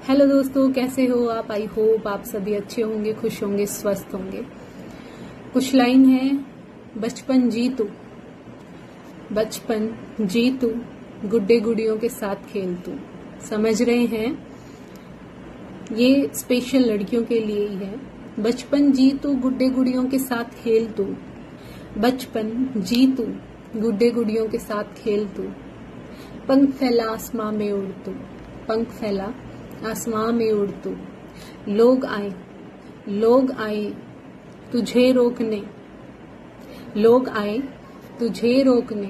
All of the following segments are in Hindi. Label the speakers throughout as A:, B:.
A: हेलो दोस्तों, कैसे हो आप। आई होप आप सभी अच्छे होंगे, खुश होंगे, स्वस्थ होंगे। कुछ लाइन है। बचपन जी तू, बचपन जी तू, गुड्डे गुड़ियों के साथ खेल तू। समझ रहे हैं, ये स्पेशल लड़कियों के लिए ही है। बचपन जी तू, गुड्डे गुड़ियों के साथ खेल तू। बचपन जी तू, गुड्डे गुड़ियों के साथ खेल तू। पंख फैला आसमां में उड़ तू, पंख फैला आसमां में उड़ तू। लोग आए तुझे रोकने, लोग आए तुझे रोकने,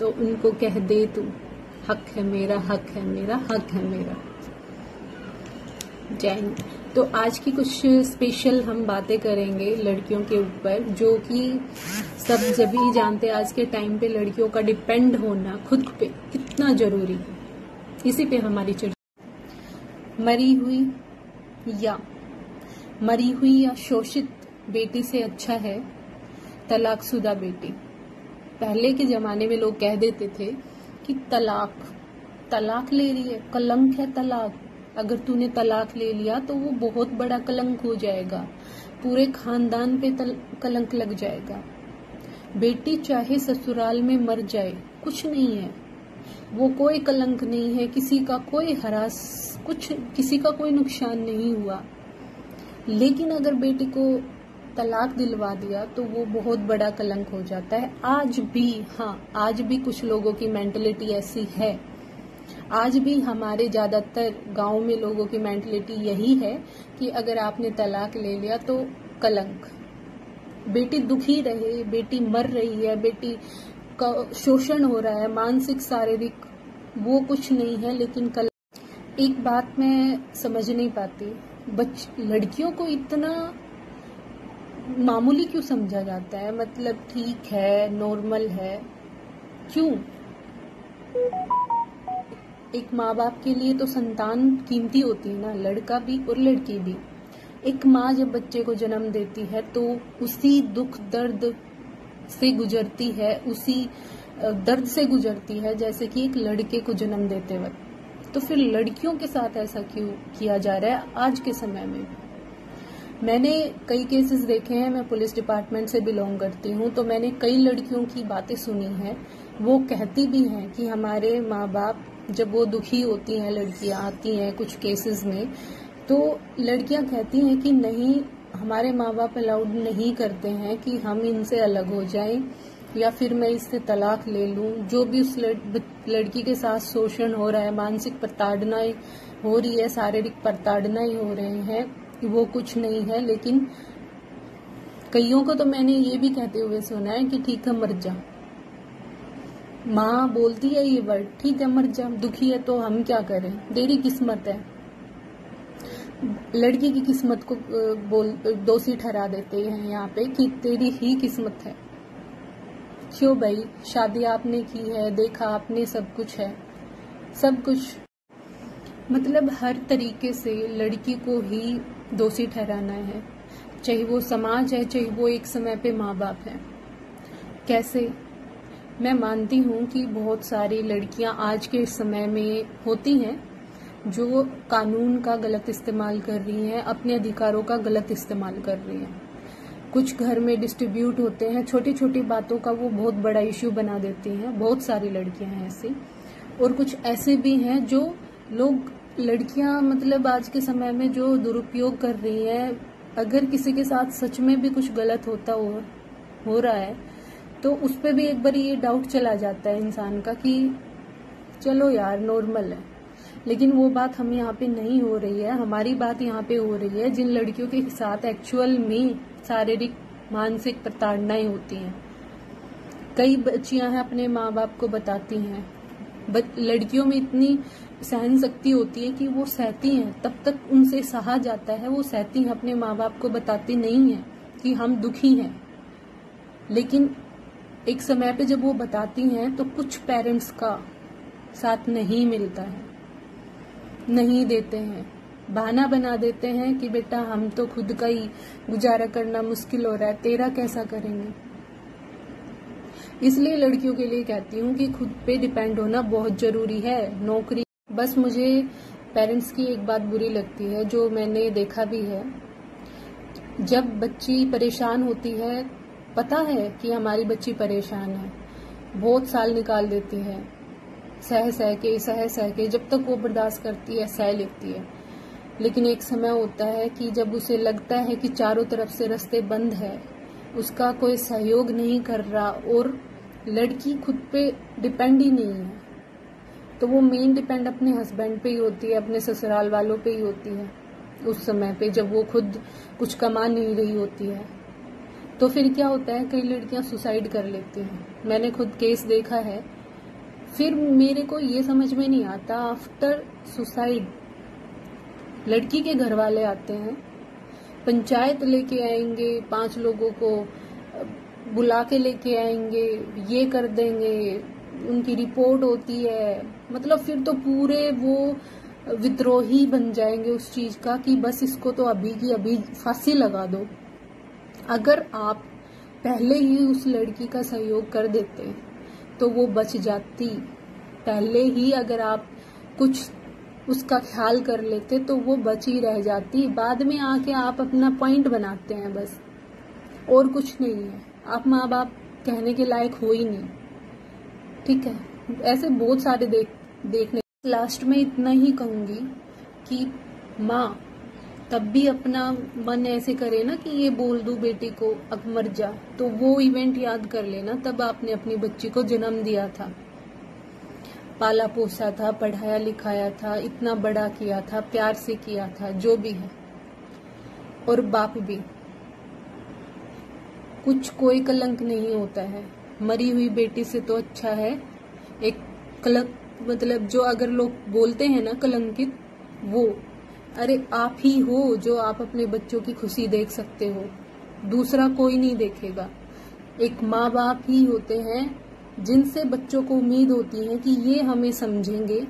A: तो उनको कह दे तू, हक है मेरा, हक है मेरा, हक है मेरा। जय हिंद। तो आज की कुछ स्पेशल हम बातें करेंगे लड़कियों के ऊपर, जो कि सब सभी जानते हैं आज के टाइम पे लड़कियों का डिपेंड होना खुद पे कितना जरूरी है। इसी पे हमारी चर्चा। मरी हुई या शोषित बेटी से अच्छा है तलाकशुदा बेटी। पहले के जमाने में लोग कह देते थे कि तलाक ले रही है, कलंक है तलाक। अगर तूने तलाक ले लिया तो वो बहुत बड़ा कलंक हो जाएगा, पूरे खानदान पे कलंक लग जाएगा। बेटी चाहे ससुराल में मर जाए कुछ नहीं है, वो कोई कलंक नहीं है, किसी का कोई किसी का कोई नुकसान नहीं हुआ। लेकिन अगर बेटी को तलाक दिलवा दिया तो वो बहुत बड़ा कलंक हो जाता है। आज भी कुछ लोगों की मेंटलिटी ऐसी है। आज भी हमारे ज्यादातर गांव में लोगों की मेंटलिटी यही है कि अगर आपने तलाक ले लिया तो कलंक। बेटी दुखी रहे, बेटी मर रही है, बेटी का शोषण हो रहा है, मानसिक शारीरिक, वो कुछ नहीं है, लेकिन एक बात मैं समझ नहीं पाती, लड़कियों को इतना मामूली क्यों समझा जाता है। मतलब ठीक है, नॉर्मल है, क्यों? एक माँ बाप के लिए तो संतान कीमती होती है ना, लड़का भी और लड़की भी। एक माँ जब बच्चे को जन्म देती है तो उसी दुख दर्द से गुजरती है, उसी दर्द से गुजरती है जैसे कि एक लड़के को जन्म देते वक्त। तो फिर लड़कियों के साथ ऐसा क्यों किया जा रहा है आज के समय में? मैंने कई केसेस देखे हैं, मैं पुलिस डिपार्टमेंट से बिलोंग करती हूँ, तो मैंने कई लड़कियों की बातें सुनी हैं। वो कहती भी हैं कि हमारे माँ बाप, जब वो दुखी होती हैं, लड़कियां आती हैं कुछ केसेस में, तो लड़कियां कहती हैं कि नहीं, हमारे माँ बाप अलाउड नहीं करते हैं कि हम इनसे अलग हो जाएं या फिर मैं इससे तलाक ले लूं। जो भी उस लड़की के साथ शोषण हो रहा है, मानसिक प्रताड़ना हो रही है, शारीरिक प्रताड़ना ही हो रहे हैं, वो कुछ नहीं है। लेकिन कईयों को तो मैंने ये भी कहते हुए सुना है कि ठीक है मर जा। माँ बोलती है ये वर्ड, ठीक है मर जा, दुखी है तो हम क्या करें, तेरी किस्मत है। लड़की की किस्मत को दोषी ठहरा देते हैं यहाँ पे कि तेरी ही किस्मत है। क्यों भाई, शादी आपने की है, देखा आपने, सब कुछ है, सब कुछ। मतलब हर तरीके से लड़की को ही दोषी ठहराना है, चाहे वो समाज है, चाहे वो एक समय पे माँ बाप है। कैसे? मैं मानती हूँ कि बहुत सारी लड़कियां आज के समय में होती हैं जो कानून का गलत इस्तेमाल कर रही हैं, अपने अधिकारों का गलत इस्तेमाल कर रही हैं। कुछ घर में डिस्ट्रीब्यूट होते हैं, छोटी छोटी बातों का वो बहुत बड़ा इश्यू बना देती हैं। बहुत सारी लड़कियां हैं ऐसी, और कुछ ऐसे भी हैं जो लड़कियां मतलब आज के समय में जो दुरुपयोग कर रही हैं। अगर किसी के साथ सच में भी कुछ गलत हो रहा है तो उस पर भी एक बार ये डाउट चला जाता है इंसान का कि चलो यार नॉर्मल है। लेकिन वो बात हम यहाँ पे नहीं हो रही है। हमारी बात यहाँ पे हो रही है जिन लड़कियों के साथ एक्चुअल में शारीरिक मानसिक प्रताड़नाएं होती हैं। कई बच्चियां हैं अपने माँ बाप को बताती हैं। लड़कियों में इतनी सहन शक्ति होती है कि वो सहती हैं, तब तक उनसे सहा जाता है, वो सहती हैं, अपने माँ बाप को बताती नहीं है कि हम दुखी हैं। लेकिन एक समय पे जब वो बताती हैं तो कुछ पेरेंट्स का साथ नहीं मिलता है, नहीं देते हैं, बहाना बना देते हैं कि बेटा हम तो खुद का ही गुजारा करना मुश्किल हो रहा है, तेरा कैसा करेंगे। इसलिए लड़कियों के लिए कहती हूँ कि खुद पे डिपेंड होना बहुत जरूरी है। नौकरी, बस मुझे पेरेंट्स की एक बात बुरी लगती है, जो मैंने देखा भी है। जब बच्ची परेशान होती है, पता है कि हमारी बच्ची परेशान है, बहुत साल निकाल देती है, सह सह के जब तक वो बर्दाश्त करती है, सह लेती है। लेकिन एक समय होता है कि जब उसे लगता है कि चारों तरफ से रास्ते बंद है, उसका कोई सहयोग नहीं कर रहा और लड़की खुद पे डिपेंड ही नहीं है, तो वो मेन डिपेंड अपने हस्बैंड पे ही होती है, अपने ससुराल वालों पे ही होती है उस समय पे, जब वो खुद कुछ कमा नहीं रही होती है। तो फिर क्या होता है, कई लड़कियां सुसाइड कर लेती हैं। मैंने खुद केस देखा है। फिर मेरे को ये समझ में नहीं आता, आफ्टर सुसाइड लड़की के घर वाले आते हैं, पंचायत लेके आएंगे, 5 लोगों को बुला के लेके आएंगे, ये कर देंगे, उनकी रिपोर्ट होती है। मतलब फिर तो पूरे वो विद्रोही बन जाएंगे उस चीज का कि बस इसको तो अभी की अभी फांसी लगा दो। अगर आप पहले ही उस लड़की का सहयोग कर देते तो वो बच जाती। पहले ही अगर आप कुछ उसका ख्याल कर लेते तो वो बच ही रह जाती। बाद में आके आप अपना पॉइंट बनाते हैं बस, और कुछ नहीं है। आप माँ बाप कहने के लायक हो ही नहीं, ठीक है। ऐसे बहुत सारे देखने। लास्ट में इतना ही कहूंगी कि माँ तब भी अपना मन ऐसे करे ना कि ये बोल दूं बेटी को अब मर जा, तो वो इवेंट याद कर लेना, तब आपने अपनी बच्ची को जन्म दिया था, पाला पोसा था, पढ़ाया लिखाया था, इतना बड़ा किया था, प्यार से किया था, जो भी है। और बाप भी, कुछ कोई कलंक नहीं होता है। मरी हुई बेटी से तो अच्छा है एक कलंक, मतलब जो अगर लोग बोलते हैं ना कलंकित, वो अरे आप ही हो जो आप अपने बच्चों की खुशी देख सकते हो, दूसरा कोई नहीं देखेगा। एक माँ बाप ही होते हैं जिनसे बच्चों को उम्मीद होती है कि ये हमें समझेंगे,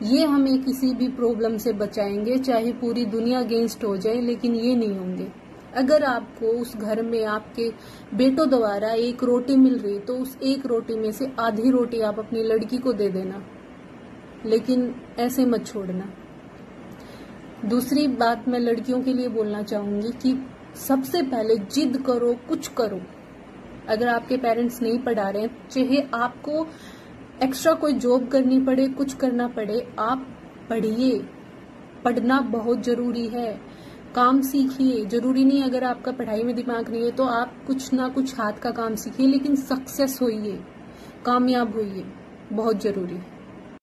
A: ये हमें किसी भी प्रॉब्लम से बचाएंगे, चाहे पूरी दुनिया अगेंस्ट हो जाए, लेकिन ये नहीं होंगे। अगर आपको उस घर में आपके बेटों द्वारा 1 रोटी मिल रही तो उस 1 रोटी में से आधी रोटी आप अपनी लड़की को दे देना, लेकिन ऐसे मत छोड़ना। दूसरी बात मैं लड़कियों के लिए बोलना चाहूंगी कि सबसे पहले जिद करो, कुछ करो। अगर आपके पेरेंट्स नहीं पढ़ा रहे हैं, चाहे आपको एक्स्ट्रा कोई जॉब करनी पड़े, कुछ करना पड़े, आप पढ़िए। पढ़ना बहुत जरूरी है, काम सीखिए। जरूरी नहीं अगर आपका पढ़ाई में दिमाग नहीं है तो आप कुछ ना कुछ हाथ का काम सीखिए, लेकिन सक्सेस होइए, कामयाब होइए, बहुत जरूरी है।